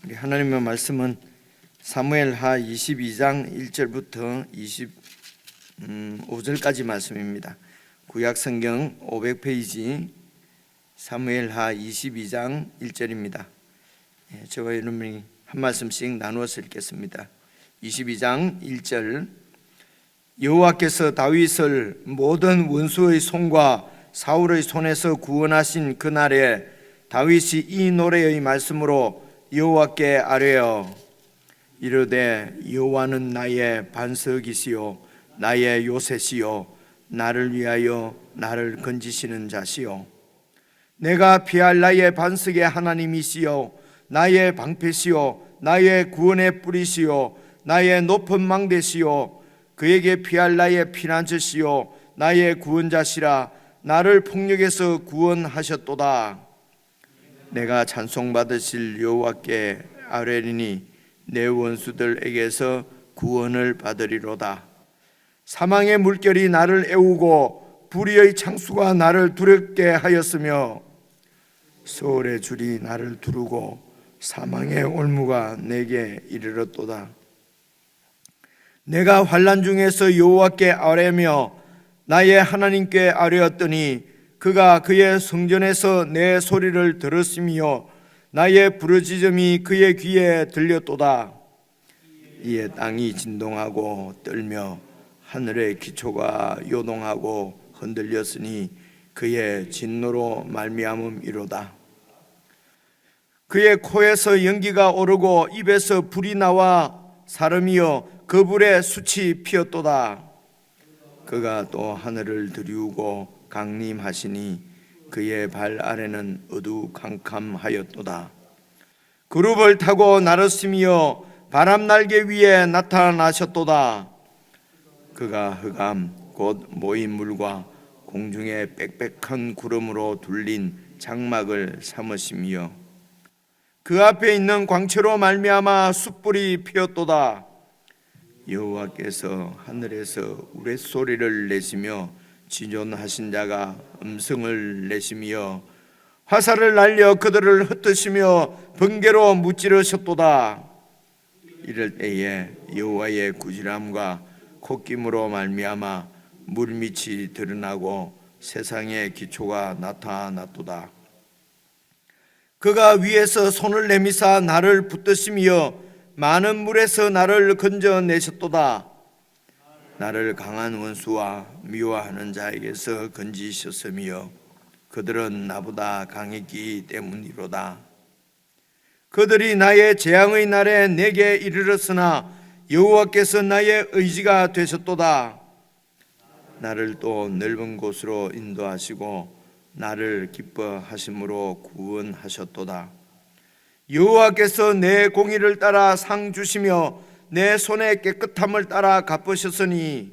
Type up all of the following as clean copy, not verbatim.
우리 하나님의 말씀은 사무엘하 22장 1절부터 25절까지 말씀입니다. 구약성경 500페이지 사무엘하 22장 1절입니다. 저와 여러분이 한 말씀씩 나누어서 읽겠습니다. 22장 1절. 여호와께서 다윗을 모든 원수의 손과 사울의 손에서 구원하신 그날에 다윗이 이 노래의 말씀으로 여호와께 아뢰어 이르되 여호와는 나의 반석이시요 나의 요새시요 나를 위하여 나를 건지시는 자시요 내가 피할 나의 반석의 하나님이시요 나의 방패시요 나의 구원의 뿌리시요 나의 높은 망대시요 그에게 피할 나의 피난처시요 나의 구원자시라 나를 폭력에서 구원하셨도다. 내가 찬송받으실 여호와께 아뢰리니 내 원수들에게서 구원을 받으리로다. 사망의 물결이 나를 애우고 불의의 창수가 나를 두렵게 하였으며 소울의 줄이 나를 두르고 사망의 올무가 내게 이르렀도다. 내가 환난 중에서 여호와께 아뢰며 나의 하나님께 아뢰었더니 그가 그의 성전에서 내 소리를 들었으며 나의 부르짖음이 그의 귀에 들렸도다. 이에 땅이 진동하고 떨며 하늘의 기초가 요동하고 흔들렸으니 그의 진노로 말미암음이로다. 그의 코에서 연기가 오르고 입에서 불이 나와 사름이여 그 불에 숯이 피었도다. 그가 또 하늘을 드리우고 강림하시니 그의 발 아래는 어두캄캄하였도다. 그룹을 타고 날았으며 바람 날개 위에 나타나셨도다. 그가 흑암 곧 모인 물과 공중의 빽빽한 구름으로 둘린 장막을 삼으시며 그 앞에 있는 광채로 말미암아 숯불이 피었도다. 여호와께서 하늘에서 우레소리를 내시며 진존하신 자가 음성을 내시며 화살을 날려 그들을 흩으시며 번개로 무찌르셨도다. 이럴 때에 여호와의 구질함과 콧김으로 말미암아 물밑이 드러나고 세상의 기초가 나타났도다. 그가 위에서 손을 내미사 나를 붙드시며 많은 물에서 나를 건져내셨도다. 나를 강한 원수와 미워하는 자에게서 건지셨으며 그들은 나보다 강했기 때문이로다. 그들이 나의 재앙의 날에 내게 이르렀으나 여호와께서 나의 의지가 되셨도다. 나를 또 넓은 곳으로 인도하시고 나를 기뻐하심으로 구원하셨도다. 여호와께서 내 공의를 따라 상 주시며 내 손의 깨끗함을 따라 갚으셨으니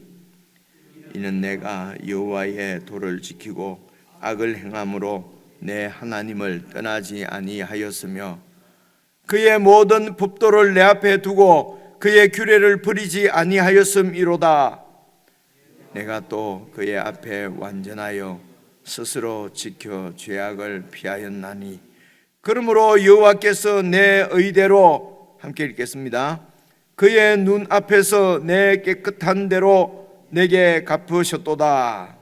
이는 내가 여호와의 도를 지키고 악을 행함으로 내 하나님을 떠나지 아니하였으며 그의 모든 법도를 내 앞에 두고 그의 규례를 버리지 아니하였음이로다. 내가 또 그의 앞에 완전하여 스스로 지켜 죄악을 피하였나니 그러므로 여호와께서 내 의대로 함께 읽겠습니다. 그의 눈 앞에서 내 깨끗한 대로 내게 갚으셨도다.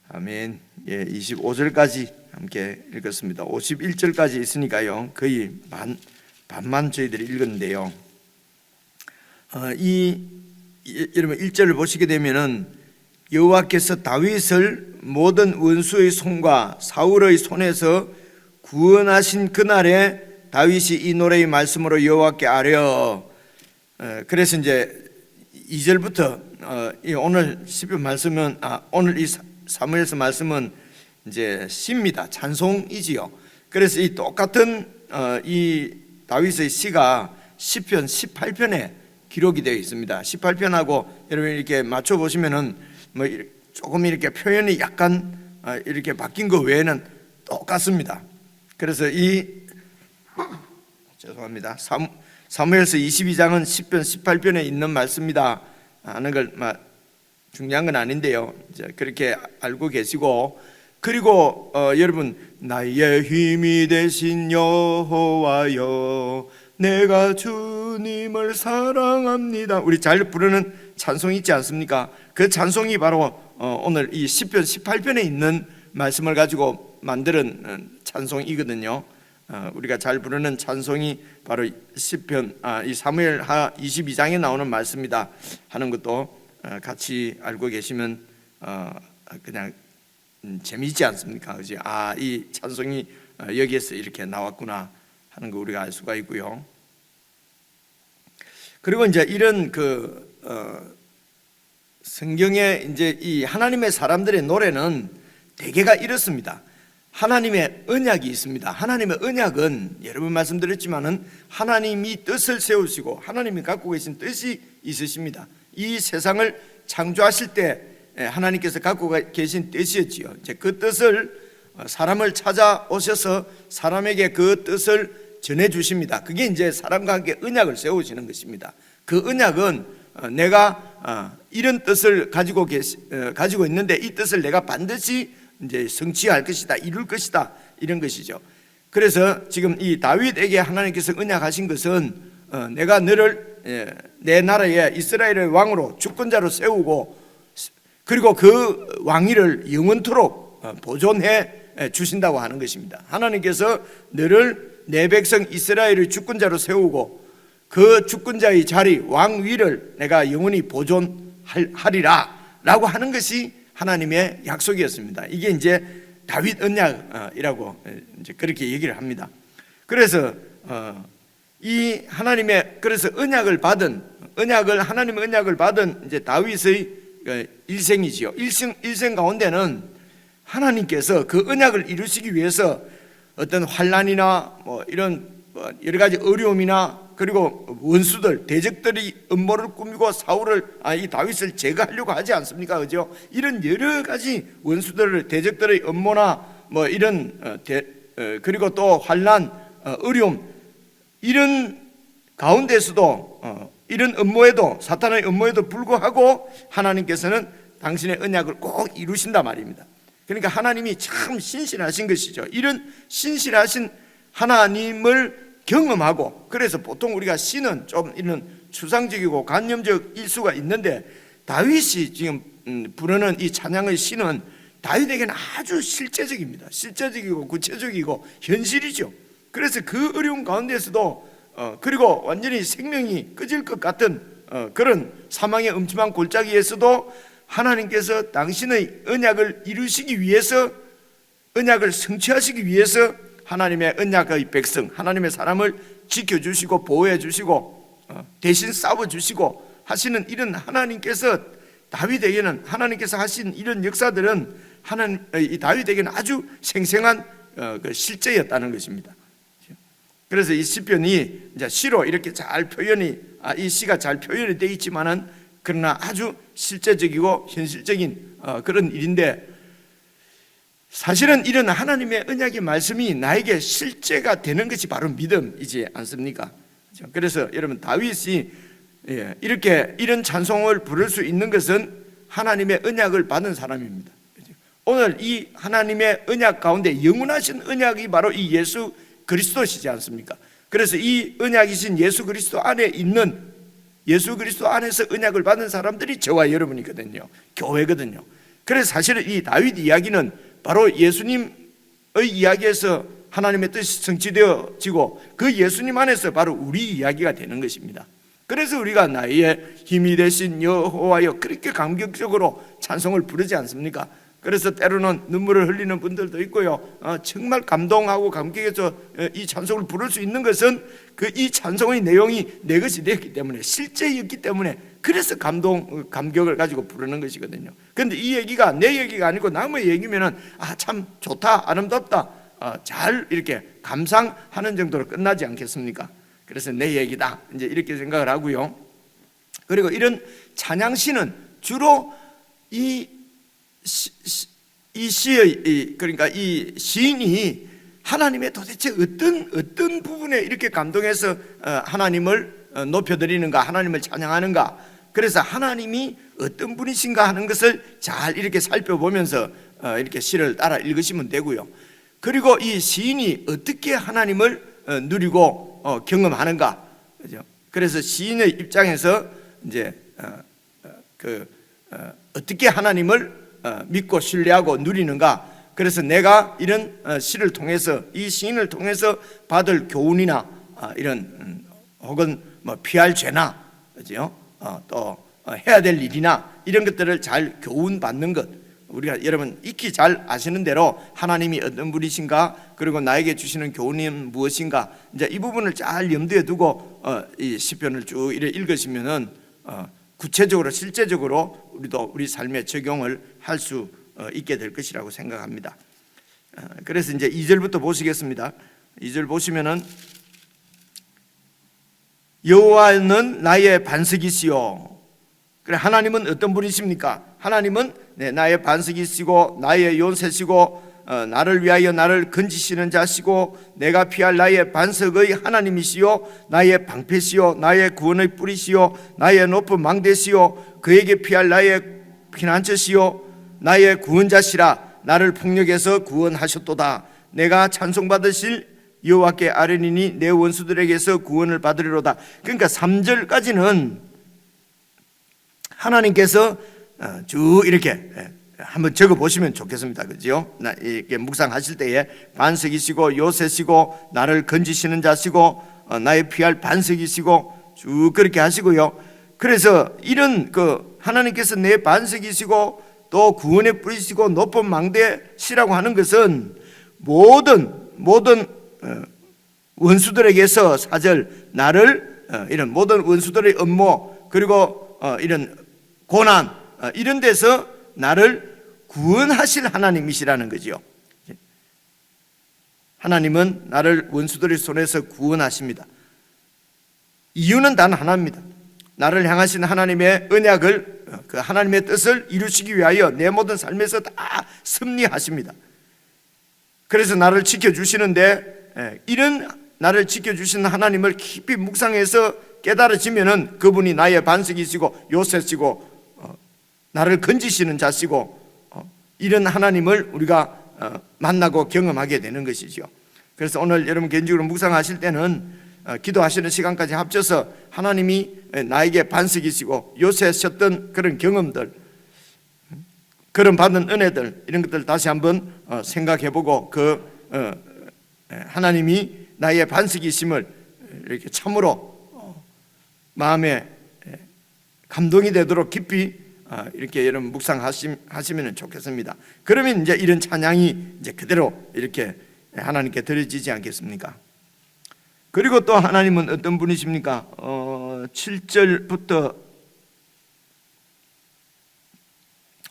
아멘. 25절까지 함께 읽었습니다. 51절까지 있으니까요. 거의 반만 저희들이 읽었는데요. 여러분 1절을 보시게 되면은 여호와께서 다윗을 모든 원수의 손과 사울의 손에서 구원하신 그날에 다윗이 이 노래의 말씀으로 여호와께 아뢰어. 그래서 이제 2절부터 오늘 시편 말씀은 오늘 이 사무엘서 말씀은 이제 시입니다. 찬송이지요. 그래서 이 똑같은 이 다윗의 시가 시편 18편에 기록이 되어 있습니다. 18편하고 여러분 이렇게 맞춰 보시면은 뭐 조금 이렇게 표현이 약간 이렇게 바뀐 거 외에는 똑같습니다. 그래서 죄송합니다. 사무엘서 22장은 시편 18편에 있는 말씀이다 하는 걸 중요한 건 아닌데요. 그렇게 알고 계시고 그리고 여러분, 나의 힘이 되신 여호와여 내가 주님을 사랑합니다. 우리 잘 부르는 찬송이 있지 않습니까? 그 찬송이 바로 오늘 이 시편 18편에 있는 말씀을 가지고 만드는 찬송이거든요. 우리가 잘 부르는 찬송이 바로 시편 이 사무엘하 22장에 나오는 말씀이다 하는 것도 같이 알고 계시면 그냥 재미있지 않습니까? 그지? 이 찬송이 여기에서 이렇게 나왔구나 하는 거 우리가 알 수가 있고요. 그리고 이제 이런 성경에 이제 이 하나님의 사람들의 노래는 대개가 이렇습니다. 하나님의 언약이 있습니다. 하나님의 언약은 여러 번 말씀드렸지만은 하나님이 뜻을 세우시고 하나님이 갖고 계신 뜻이 있으십니다. 이 세상을 창조하실 때 하나님께서 갖고 계신 뜻이었지요. 이제 그 뜻을 사람을 찾아오셔서 사람에게 그 뜻을 전해 주십니다. 그게 이제 사람과 함께 언약을 세우시는 것입니다. 그 언약은 내가 이런 뜻을 가지고 있는데 이 뜻을 내가 반드시 이제 성취할 것이다, 이룰 것이다, 이런 것이죠. 그래서 지금 이 다윗에게 하나님께서 언약하신 것은 내가 너를 내 나라에 이스라엘의 왕으로 주권자로 세우고 그리고 그 왕위를 영원토록 보존해 주신다고 하는 것입니다. 하나님께서 너를 내 백성 이스라엘의 주권자로 세우고 그 주권자의 자리 왕위를 내가 영원히 보존하리라 라고 하는 것이 하나님의 약속이었습니다. 이게 이제 다윗 언약이라고 이제 그렇게 얘기를 합니다. 그래서 이 하나님의 그래서 하나님의 언약을 받은 이제 다윗의 일생이지요. 일생 가운데는 하나님께서 그 언약을 이루시기 위해서 어떤 환난이나 뭐 이런 여러 가지 어려움이나 그리고 원수들, 대적들이 음모를 꾸미고 이 다윗을 제거하려고 하지 않습니까? 그죠? 이런 여러 가지 원수들을 대적들의 음모나 뭐 이런 그리고 또 환난, 어려움 이런 가운데서도 이런 음모에도 사탄의 음모에도 불구하고 하나님께서는 당신의 언약을 꼭 이루신단 말입니다. 그러니까 하나님이 참 신실하신 것이죠. 이런 신실하신 하나님을 경험하고 그래서 보통 우리가 시는 좀 이런 추상적이고 관념적일 수가 있는데 다윗이 지금 부르는 이 찬양의 시는 다윗에게는 아주 실제적입니다. 실제적이고 구체적이고 현실이죠. 그래서 그 어려운 가운데서도 그리고 완전히 생명이 꺼질 것 같은 그런 사망의 음침한 골짜기에서도 하나님께서 당신의 언약을 이루시기 위해서 언약을 성취하시기 위해서 하나님의 언약의 백성 하나님의 사람을 지켜주시고 보호해주시고 대신 싸워주시고 하시는 이런 하나님께서 다윗에게는 하나님께서 하신 이런 역사들은 이 다윗에게는 아주 생생한 실제였다는 것입니다. 그래서 이 시편이 이제 시로 이렇게 잘 이 시가 잘 표현이 되어 있지만은 그러나 아주 실제적이고 현실적인 그런 일인데 사실은 이런 하나님의 언약의 말씀이 나에게 실제가 되는 것이 바로 믿음이지 않습니까? 그래서 여러분 다윗이 이렇게 이런 찬송을 부를 수 있는 것은 하나님의 언약을 받은 사람입니다. 오늘 이 하나님의 언약 가운데 영원하신 언약이 바로 이 예수 그리스도시지 않습니까? 그래서 이 언약이신 예수 그리스도 안에 있는 예수 그리스도 안에서 언약을 받은 사람들이 저와 여러분이거든요. 교회거든요. 그래서 사실은 이 다윗 이야기는 바로 예수님의 이야기에서 하나님의 뜻이 성취되어지고 그 예수님 안에서 바로 우리 이야기가 되는 것입니다. 그래서 우리가 나의 힘이 되신 여호와여 그렇게 감격적으로 찬송을 부르지 않습니까? 그래서 때로는 눈물을 흘리는 분들도 있고요. 정말 감동하고 감격해서 이 찬송을 부를 수 있는 것은 이 찬송의 내용이 내 것이 되었기 때문에 실제였기 때문에 그래서 감격을 가지고 부르는 것이거든요. 그런데 이 얘기가 내 얘기가 아니고 남의 얘기면은 참 좋다, 아름답다, 잘 이렇게 감상하는 정도로 끝나지 않겠습니까? 그래서 내 얘기다 이제 이렇게 생각을 하고요. 그리고 이런 찬양시는 주로 이 시의 그러니까 이 시인이 하나님의 도대체 어떤 부분에 이렇게 감동해서 하나님을 높여드리는가, 하나님을 찬양하는가. 그래서 하나님이 어떤 분이신가 하는 것을 잘 이렇게 살펴보면서 이렇게 시를 따라 읽으시면 되고요. 그리고 이 시인이 어떻게 하나님을 누리고 경험하는가, 그죠? 그래서 시인의 입장에서 이제 어떻게 하나님을 믿고 신뢰하고 누리는가. 그래서 내가 이런 시를 통해서, 이 시인을 통해서 받을 교훈이나 이런 혹은 뭐 피할 죄나, 그죠? 또 해야 될 일이나 이런 것들을 잘 교훈 받는 것, 우리가 여러분 익히 잘 아시는 대로 하나님이 어떤 분이신가, 그리고 나에게 주시는 교훈이 무엇인가, 이제 이 부분을 잘 염두에 두고 이 시편을 쭉 읽으시면은 구체적으로 실제적으로 우리도 우리 삶에 적용을 할 수 있게 될 것이라고 생각합니다. 그래서 이제 2절부터 보시겠습니다. 2절 보시면은 여호와는 나의 반석이시요. 그래, 하나님은 어떤 분이십니까? 하나님은 나의 반석이시고 나의 요새시고 나를 위하여 나를 건지시는 자시고 내가 피할 나의 반석의 하나님이시요 나의 방패시요 나의 구원의 뿌리시요 나의 높은 망대시요 그에게 피할 나의 피난처시요 나의 구원자시라. 나를 폭력에서 구원하셨도다. 내가 찬송받으실 여호와께 아뢰니니 내 원수들에게서 구원을 받으리로다. 그러니까 3절까지는 하나님께서 쭉 이렇게 한번 적어 보시면 좋겠습니다. 그죠? 이렇게 묵상하실 때에 반석이시고 요새시고 나를 건지시는 자시고 나의 피할 반석이시고 쭉 그렇게 하시고요. 그래서 이런 하나님께서 내 반석이시고 또 구원의 뿌리시고 높은 망대시라고 하는 것은 모든 원수들에게서 4절 나를 이런 모든 원수들의 업무 그리고 이런 고난 이런 데서 나를 구원하실 하나님이시라는 거죠. 하나님은 나를 원수들의 손에서 구원하십니다. 이유는 단 하나입니다. 나를 향하신 하나님의 언약을, 그 하나님의 뜻을 이루시기 위하여 내 모든 삶에서 다 섭리하십니다. 그래서 나를 지켜주시는데, 이런 나를 지켜주시는 하나님을 깊이 묵상해서 깨달아지면은 그분이 나의 반석이시고 요새시고 나를 건지시는 자시고 이런 하나님을 우리가 만나고 경험하게 되는 것이죠. 그래서 오늘 여러분 개인적으로 묵상하실 때는 기도하시는 시간까지 합쳐서 하나님이 나에게 반석이시고 요새셨던 그런 경험들, 그런 받은 은혜들, 이런 것들 다시 한번 생각해보고 하나님이 나의 반석이심을 이렇게 참으로 마음에 감동이 되도록 깊이 이렇게 여러분 묵상하시면 좋겠습니다. 그러면 이제 이런 찬양이 이제 그대로 이렇게 하나님께 드려지지 않겠습니까? 그리고 또 하나님은 어떤 분이십니까? 7절부터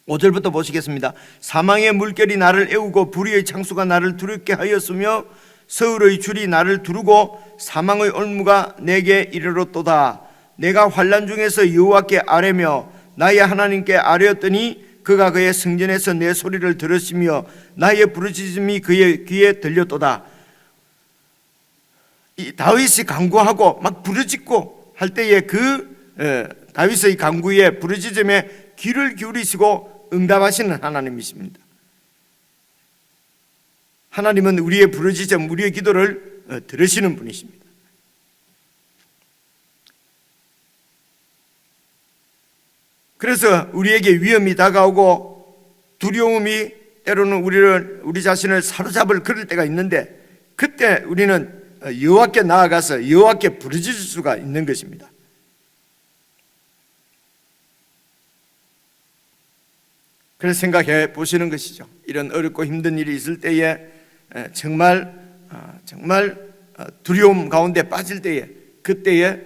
5절부터 보시겠습니다. 사망의 물결이 나를 애우고 불의의 창수가 나를 두렵게 하였으며 서울의 줄이 나를 두르고 사망의 올무가 내게 이르렀도다. 내가 환난 중에서 여호와께 아뢰며 나의 하나님께 아뢰었더니 그가 그의 성전에서 내 소리를 들으시며 나의 부르짖음이 그의 귀에 들렸도다. 이 다윗이 간구하고 막 부르짖고 할 때에 다윗의 간구에 부르짖음에 귀를 기울이시고 응답하시는 하나님이십니다. 하나님은 우리의 부르짖음, 우리의 기도를 들으시는 분이십니다. 그래서 우리에게 위험이 다가오고 두려움이 때로는 우리 자신을 사로잡을 그럴 때가 있는데 그때 우리는 여호와께 나아가서 여호와께 부르짖을 수가 있는 것입니다. 그래서 생각해 보시는 것이죠. 이런 어렵고 힘든 일이 있을 때에 정말 두려움 가운데 빠질 때에 그때에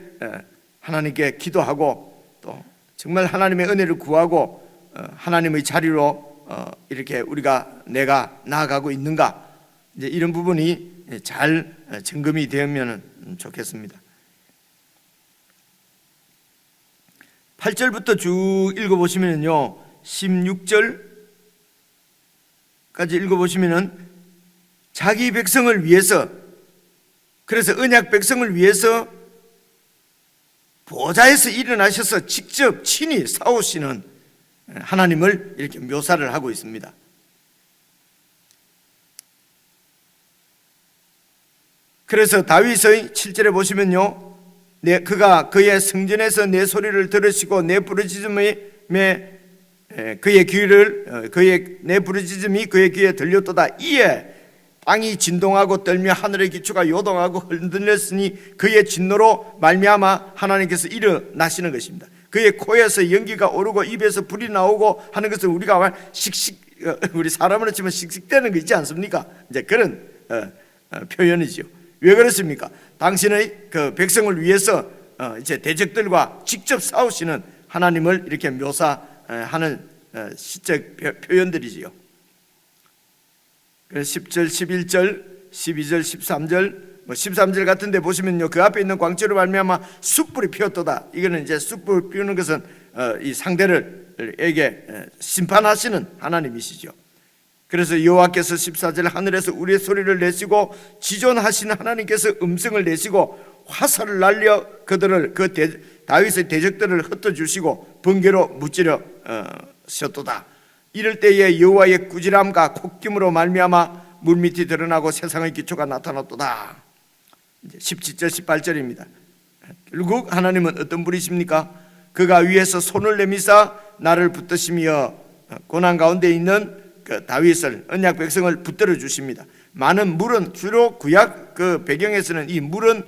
하나님께 기도하고 또 정말 하나님의 은혜를 구하고 하나님의 자리로 이렇게 내가 나아가고 있는가, 이제 이런 부분이 잘 점검이 되면 좋겠습니다. 8절부터 쭉 읽어보시면요, 16절까지 읽어보시면은 자기 백성을 위해서, 그래서 언약 백성을 위해서 보좌에서 일어나셔서 직접 친히 싸우시는 하나님을 이렇게 묘사를 하고 있습니다. 그래서 다윗의 7절에 보시면요, 그가 그의 성전에서 내 소리를 들으시고 내 부르짖음이 내 부르짖음이 그의 귀에 들렸도다. 이에 땅이 진동하고 떨며 하늘의 기초가 요동하고 흔들렸으니 그의 진노로 말미암아 하나님께서 일어나시는 것입니다. 그의 코에서 연기가 오르고 입에서 불이 나오고 하는 것을 우리가 우리 사람으로 치면 씩씩대는 거 있지 않습니까? 이제 그런 표현이죠. 왜 그렇습니까? 당신의 그 백성을 위해서 이제 대적들과 직접 싸우시는 하나님을 이렇게 묘사하는 시적 표현들이지요. 10절, 11절, 12절, 13절, 13절 같은 데 보시면요, 그 앞에 있는 광채로 말미암아 숯불이 피었도다. 이거는 이제 숯불 피우는 것은 이 상대를에게 심판하시는 하나님이시죠. 그래서 여호와께서 14절 하늘에서 우리의 소리를 내시고 지존하시는 하나님께서 음성을 내시고 화살을 날려 그들을 다윗의 대적들을 흩어주시고 번개로 무찌르 셨도다. 이럴 때에 여호와의 꾸지람과 콧김으로 말미암아 물밑이 드러나고 세상의 기초가 나타났도다. 17절 18절입니다. 결국 하나님은 어떤 분이십니까? 그가 위에서 손을 내미사 나를 붙드시며 고난 가운데 있는 그 다윗을 언약 백성을 붙들어 주십니다. 많은 물은 주로 구약 그 배경에서는 이 물은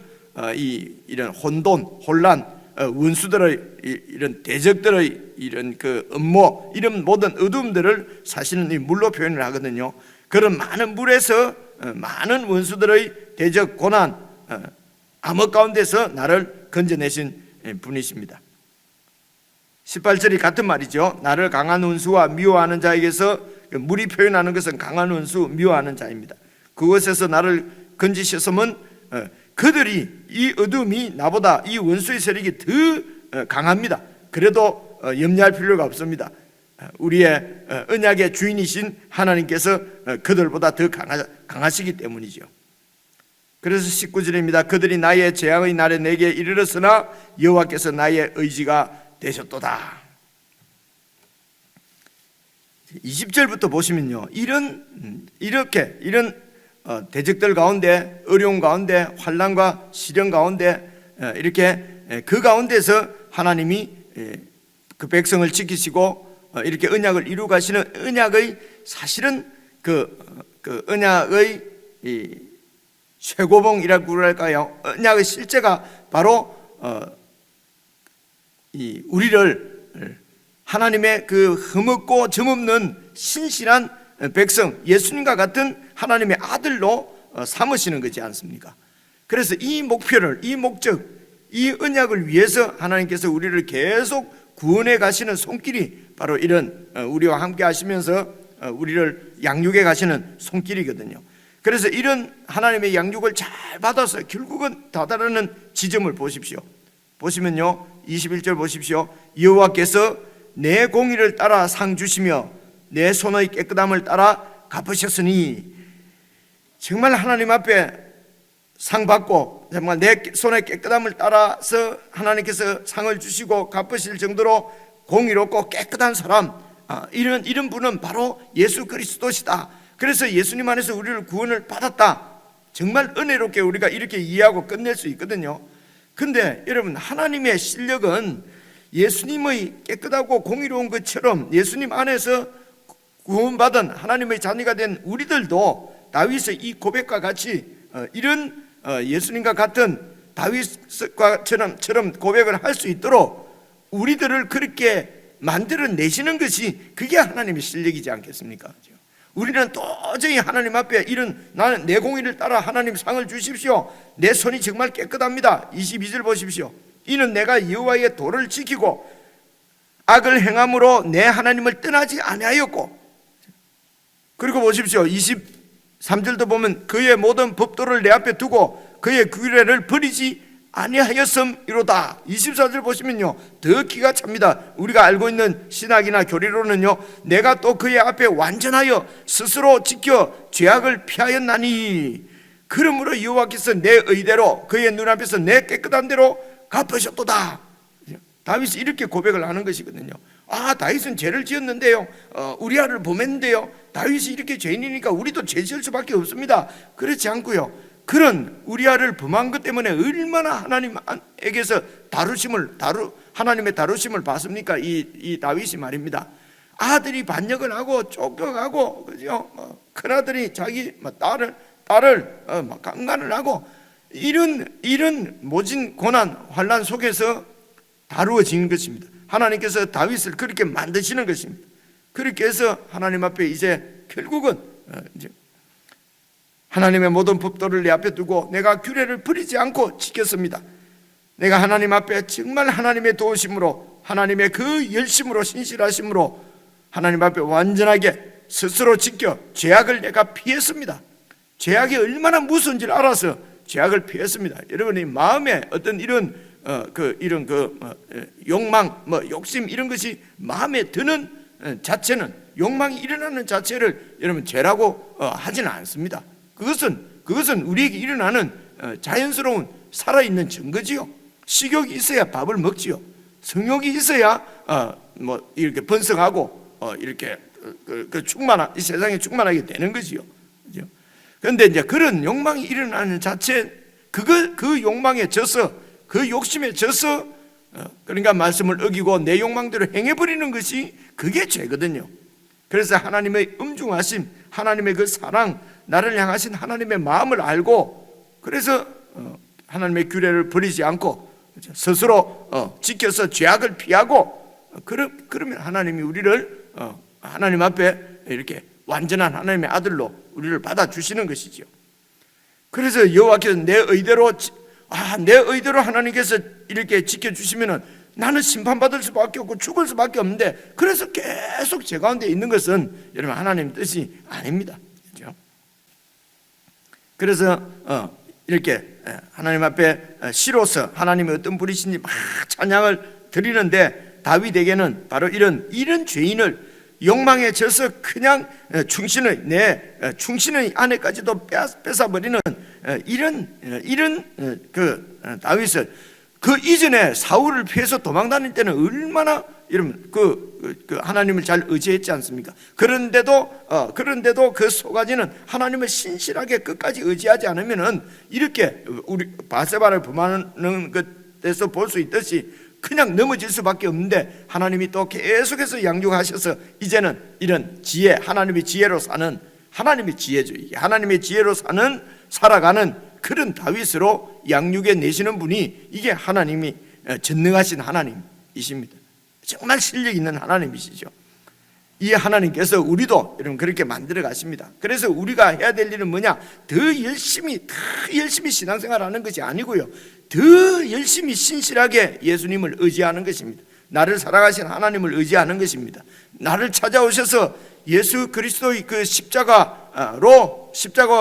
이런 혼란, 원수들의 이런 대적들의 이런 그 음모, 이런 모든 어둠들을 사실은 이 물로 표현을 하거든요. 그런 많은 물에서 많은 원수들의 대적, 고난, 암흑 가운데서 나를 건져내신 분이십니다. 18절이 같은 말이죠. 나를 강한 원수와 미워하는 자에게서, 물이 표현하는 것은 강한 원수, 미워하는 자입니다. 그것에서 나를 건지셨으면 그들이, 이 어둠이 나보다 이 원수의 세력이 더 강합니다. 그래도 염려할 필요가 없습니다. 우리의 언약의 주인이신 하나님께서 그들보다 더 강하시기 때문이죠. 그래서 19절입니다. 그들이 나의 재앙의 날에 내게 이르렀으나 여호와께서 나의 의지가 되셨도다. 20절부터 보시면요, 이런 대적들 가운데, 어려움 가운데, 환난과 시련 가운데, 이렇게 그 가운데서 하나님이 그 백성을 지키시고 이렇게 언약을 이루 가시는 언약의, 사실은 그 언약의 최고봉이라고 할까요? 언약의 실제가 바로 우리를 하나님의 그 흠없고 점없는 신실한 백성, 예수님과 같은 하나님의 아들로 삼으시는 거지 않습니까? 그래서 이 목표를, 이 목적, 이 언약을 위해서 하나님께서 우리를 계속 구원해 가시는 손길이 바로 이런 우리와 함께 하시면서 우리를 양육해 가시는 손길이거든요. 그래서 이런 하나님의 양육을 잘 받아서 결국은 다다르는 지점을 보십시오. 보시면요, 21절 보십시오. 여호와께서 내 공의를 따라 상 주시며 내 손의 깨끗함을 따라 갚으셨으니, 정말 하나님 앞에 상 받고 정말 내 손의 깨끗함을 따라서 하나님께서 상을 주시고 갚으실 정도로 공의롭고 깨끗한 사람, 이런 분은 바로 예수 그리스도시다. 그래서 예수님 안에서 우리를 구원을 받았다. 정말 은혜롭게 우리가 이렇게 이해하고 끝낼 수 있거든요. 근데 여러분, 하나님의 실력은 예수님의 깨끗하고 공의로운 것처럼 예수님 안에서 구원받은 하나님의 자녀가 된 우리들도 다윗의 이 고백과 같이 이런 예수님과 같은 다윗과처럼 고백을 할 수 있도록 우리들을 그렇게 만들어내시는 것이, 그게 하나님의 실력이지 않겠습니까? 우리는 도저히 하나님 앞에 나는 내 공의를 따라 하나님 상을 주십시오, 내 손이 정말 깨끗합니다. 22절 보십시오. 이는 내가 여호와의 도를 지키고 악을 행함으로 내 하나님을 떠나지 아니하였고, 그리고 보십시오. 23절도 보면 그의 모든 법도를 내 앞에 두고 그의 규례를 버리지 아니하였음이로다. 24절 보시면요, 더 기가 찹니다. 우리가 알고 있는 신학이나 교리로는요, 내가 또 그의 앞에 완전하여 스스로 지켜 죄악을 피하였나니 그러므로 여호와께서 내 의대로 그의 눈앞에서 내 깨끗한 대로 갚으셨도다. 다윗이 이렇게 고백을 하는 것이거든요. 다윗은 죄를 지었는데요, 우리아를 범했는데요, 다윗이 이렇게 죄인이니까 우리도 죄 지을 수밖에 없습니다. 그렇지 않고요, 그런 우리아를 범한 것 때문에 얼마나 하나님에게서 하나님의 다루심을 받습니까? 이 다윗이 말입니다. 아들이 반역을 하고 쫓겨가고, 그죠? 큰아들이 자기 딸을 강간을 하고, 이런 모진 고난 환난 속에서 다루어지는 것입니다. 하나님께서 다윗을 그렇게 만드시는 것입니다. 그렇게 해서 하나님 앞에 이제 결국은 이제 하나님의 모든 법도를 내 앞에 두고 내가 규례를 버리지 않고 지켰습니다. 내가 하나님 앞에 정말 하나님의 도우심으로, 하나님의 그 열심으로, 신실하심으로 하나님 앞에 완전하게 스스로 지켜 죄악을 내가 피했습니다. 죄악이 얼마나 무서운지를 알아서 죄악을 피했습니다. 여러분이 마음에 어떤 이런 욕망, 욕심 이런 것이 마음에 드는 자체는, 욕망이 일어나는 자체를 여러분 죄라고 하지는 않습니다. 그것은 우리에게 일어나는 자연스러운 살아있는 증거지요. 식욕이 있어야 밥을 먹지요. 성욕이 있어야 이렇게 번성하고 이렇게 이 세상에 충만하게 되는 거지요. 그런데 이제 그런 욕망이 일어나는 자체, 그 욕망에 져서, 그 욕심에 져서, 그러니까 말씀을 어기고 내 욕망대로 행해버리는 것이 그게 죄거든요. 그래서 하나님의 엄중하심, 하나님의 그 사랑, 나를 향하신 하나님의 마음을 알고, 그래서 하나님의 규례를 버리지 않고 스스로 지켜서 죄악을 피하고, 그러면 하나님이 우리를 하나님 앞에 이렇게 완전한 하나님의 아들로 우리를 받아주시는 것이죠. 그래서 여호와께서 내 의대로 하나님께서 이렇게 지켜주시면 나는 심판받을 수밖에 없고 죽을 수밖에 없는데, 그래서 계속 제 가운데 있는 것은 여러분 하나님 뜻이 아닙니다. 그렇죠? 그래서 이렇게 하나님 앞에 시로서 하나님이 어떤 분이신지 막 찬양을 드리는데, 다윗에게는 바로 이런 그냥 욕망에 져서 그냥 충신의 아내까지도 뺏어버리는 이런 다윗을, 그 이전에 사울을 피해서 도망다닐 때는 얼마나 여러분 하나님을 잘 의지했지 않습니까? 그런데도 그 속아지는 하나님을 신실하게 끝까지 의지하지 않으면은 이렇게 우리 바세바를 범하는 것에서 볼 수 있듯이 그냥 넘어질 수밖에 없는데, 하나님이 또 계속해서 양육하셔서 이제는 이런 지혜, 하나님의 지혜로 사는, 하나님의 지혜죠. 하나님의 지혜로 살아가는 그런 다윗으로 양육해 내시는 분이, 이게 하나님이 전능하신 하나님이십니다. 정말 실력 있는 하나님이시죠. 이 하나님께서 우리도 여러분 그렇게 만들어 가십니다. 그래서 우리가 해야 될 일은 뭐냐? 더 열심히 신앙생활하는 것이 아니고요, 더 열심히 신실하게 예수님을 의지하는 것입니다. 나를 사랑하신 하나님을 의지하는 것입니다. 나를 찾아오셔서 예수 그리스도의 그 십자가와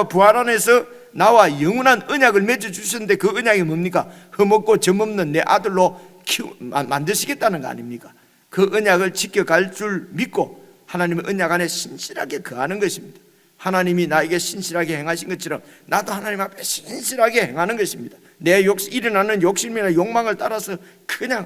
부활 안에서 나와 영원한 언약을 맺어 주셨는데, 그 언약이 뭡니까? 흠없고 점없는 내 아들로 만드시겠다는 거 아닙니까? 그 언약을 지켜갈 줄 믿고 하나님의 언약 안에 신실하게 거하는 것입니다. 하나님이 나에게 신실하게 행하신 것처럼 나도 하나님 앞에 신실하게 행하는 것입니다. 내 일어나는 욕심이나 욕망을 따라서 그냥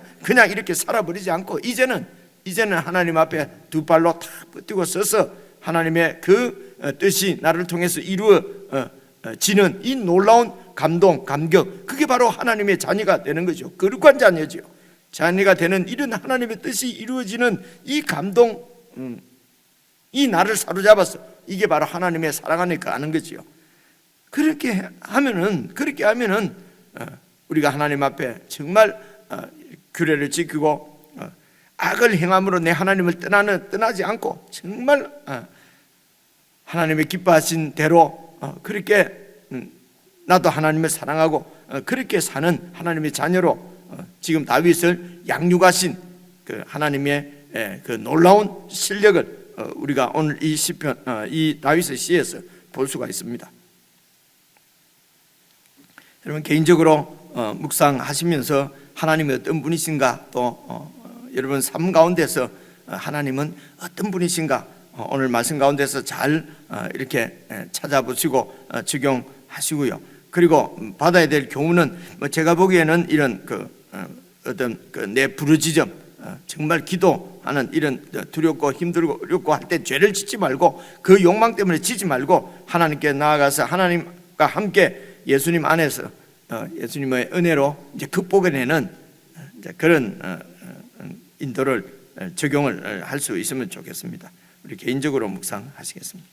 이렇게 살아버리지 않고, 이제는 하나님 앞에 두 발로 탁 붙들고 서서 하나님의 그 뜻이 나를 통해서 이루어지는 이 놀라운 감동, 감격, 그게 바로 하나님의 자녀가 되는 거죠. 거룩한 자녀죠. 자녀가 되는 이런 하나님의 뜻이 이루어지는 이 감동, 이 나를 사로잡아서, 이게 바로 하나님의 사랑 안에 거하는 거지요. 그렇게 하면은 우리가 하나님 앞에 정말 규례를 지키고 악을 행함으로 내 하나님을 떠나지 않고 정말 하나님의 기뻐하신 대로 그렇게 나도 하나님을 사랑하고 그렇게 사는 하나님의 자녀로 지금 다윗을 양육하신 그 하나님의 그 놀라운 실력을 우리가 오늘 이 시편, 이 다윗의 시에서 볼 수가 있습니다. 여러분 개인적으로 묵상하시면서 하나님이 어떤 분이신가, 또 여러분 삶 가운데서 하나님은 어떤 분이신가, 오늘 말씀 가운데서 잘 이렇게 찾아보시고 적용하시고요. 그리고 받아야 될 교훈은 제가 보기에는 이런 어떤 내 부르짖음, 정말 기도하는 이런 두렵고 힘들고 어렵고 할 때 죄를 짓지 말고, 그 욕망 때문에 지지 말고 하나님께 나아가서 하나님과 함께 예수님 안에서 예수님의 은혜로 이제 극복해내는 이제 그런 인도를 적용을 할 수 있으면 좋겠습니다. 우리 개인적으로 묵상하시겠습니다.